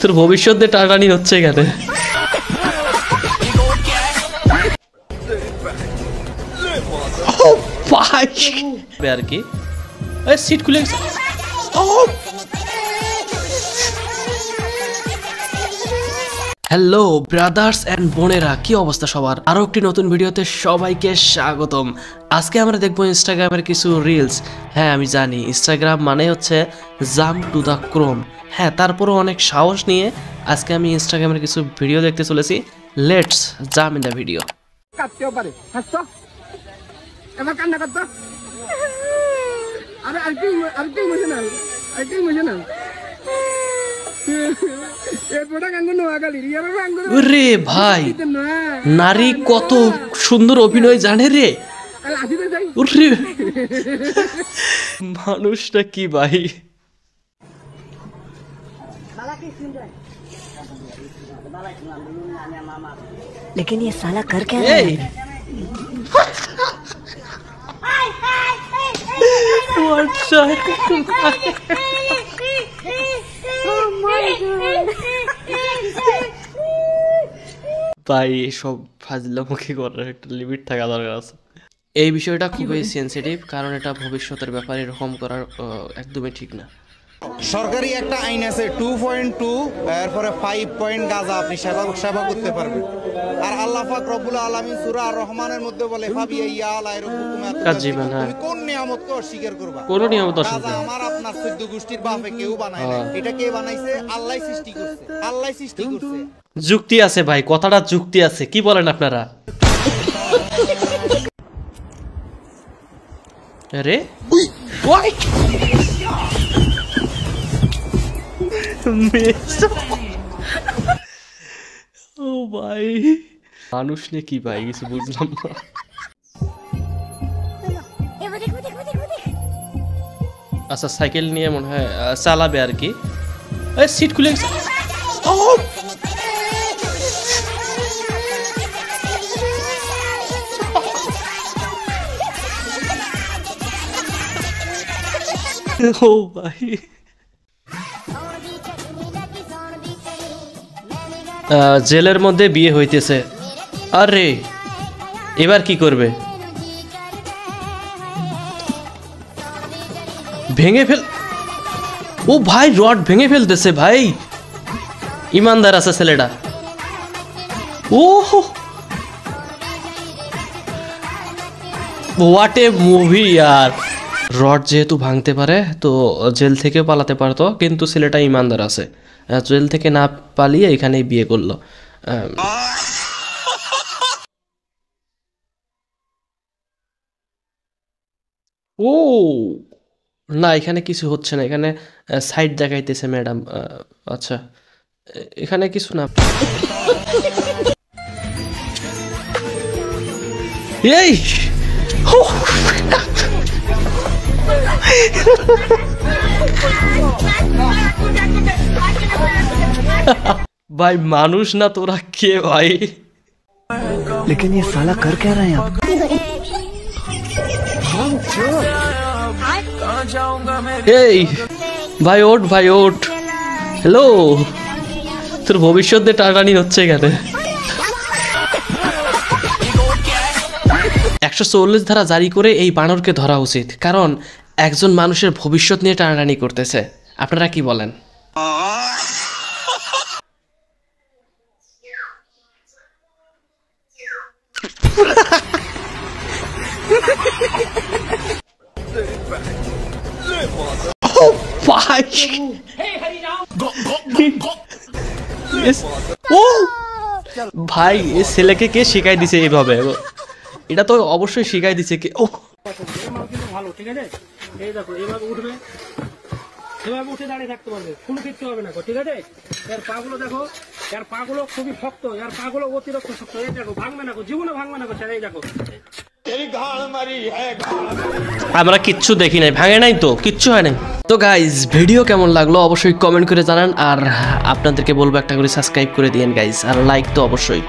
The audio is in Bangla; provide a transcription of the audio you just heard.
তোর ভবিষ্যৎ দিয়ে টানাটানি হচ্ছে এখানে। আর কি সিট খুলে গেছে। হ্যালো ব্রাদার্স এন্ড বোনেরা, কি অবস্থা সবার? আরো একটি নতুন ভিডিওতে সবাইকে স্বাগতম। আজকে আমরা দেখবো ইনস্টাগ্রামের কিছু রিলস। হ্যাঁ আমি জানি ইনস্টাগ্রাম মানে হচ্ছে জাম্প টু দ্য ক্রোম। হ্যাঁ তারপরও অনেক সাহস নিয়ে আজকে আমি ইনস্টাগ্রামের কিছু ভিডিও দেখতে চলেছি। Let's jump in the video. কাটতেও পারে হাসতো এবার কান্না করতো আরে আরেকটু ইমোশনাল রে ভাই, নারী কত সুন্দর অভিনয় জানে রে। মানুষটা কি ভাই, लेकिन ये साला कर क्या रहा है? ভাই সব ফাজলামুখী করার একটা লিমিট থাকা দরকার আছে। এই বিষয়টা খুবই সেন্সিটিভ, কারণ এটা ভবিষ্যতের ব্যাপারে এরকম করার একদমই ঠিক না। সরকারি একটা আইন আছে 2.2 এরপরে 5 পয়েন্ট গাঁজা আপনি সেবা করতে পারবেন। আর আল্লাহ পাক রব্বুল আলামিন সূরা আর রহমানের মধ্যে বলে ফাবিয়া ইয়া আলাই রব্বুকুম তুমি কোন নিয়ামতকে অস্বীকার করবা? কোন নিয়ামত অস্বীকার? আমার আপনার 14 গোষ্ঠীর বাপে কেউ বানায় না, এটা কে বানাইছে? আল্লাহই সৃষ্টি করছে, আল্লাহই সৃষ্টি করছে। যুক্তি আছে ভাই, কথাটা যুক্তি আছে। কি বলেন আপনারা? আরে ওই ও ভাই, মানুষ নে কি ভাই, কিছু বুঝলাম না। আচ্ছা সাইকেল নিয়ে মনে হয় চালাবে আর কি। সিট খুলে গেছে। ও ভাই, জেলের মধ্যে বিয়ে হইতেছে। আরে এবার কি করবে? ভেঙে ফেল। ও ভাই রড ভেঙে ফেলতেছে ভাই, ইমানদার আছে ছেলেটা। ও হোয়াট এ মুভি ইয়ার। রড যেহেতু ভাঙতে পারে তো জেল থেকে পালাতে পারতো, কিন্তু ছেলেটা ইমানদার আছে, জেল থেকে না পালিয়ে এখানেই বিয়ে করলো। ও না, এখানে কিছু হচ্ছে না, এখানে সাইড দেখাইতেছে ম্যাডাম। আচ্ছা এখানে কিছু না। এই ভাই মানুষ না তোরা কে ভাই? लेकिन ये साला कर क्या रहा है यहाँ? এই ভাই ওঠ, ভাই ওঠ। হ্যালো, তোর ভবিষ্যৎ দিয়ে টানাটানি হচ্ছে এখানে। 144 ধারা জারি করে এই বানরকে ধরা উচিত, কারণ একজন মানুষের ভবিষ্যৎ নিয়ে টানাটানি করতেছে। আপনারা কি বলেন? ভাই এ ছেলেকে কে শিখাই দিছে এইভাবে? এটা তো অবশ্যই শিখাই দিছে কে। ও ভালো, ঠিক আছে। এই দেখো এভাবে উঠবে, এভাবে উঠে দাঁড়িয়ে থাকতে পারবে, কোনো কিচ্ছু হবে না, ঠিক আছে। এর পাগুলো দেখো, এর পাগুলো খুবই শক্ত, এর পাগুলো অতিরিক্ত শক্ত। এই দেখো ভাঙবে না, জীবনে ভাঙবে না। এই দেখো আমরা কিচ্ছু দেখি নাই, ভাঙে নাই তো, কিচ্ছু হয় নাই। তো গাইজ ভিডিও কেমন লাগলো অবশ্যই কমেন্ট করে জানান, আর আপনাদেরকে বলবো একটা করে সাবস্ক্রাইব করে দিয়েন গাইজ, আর লাইক তো অবশ্যই।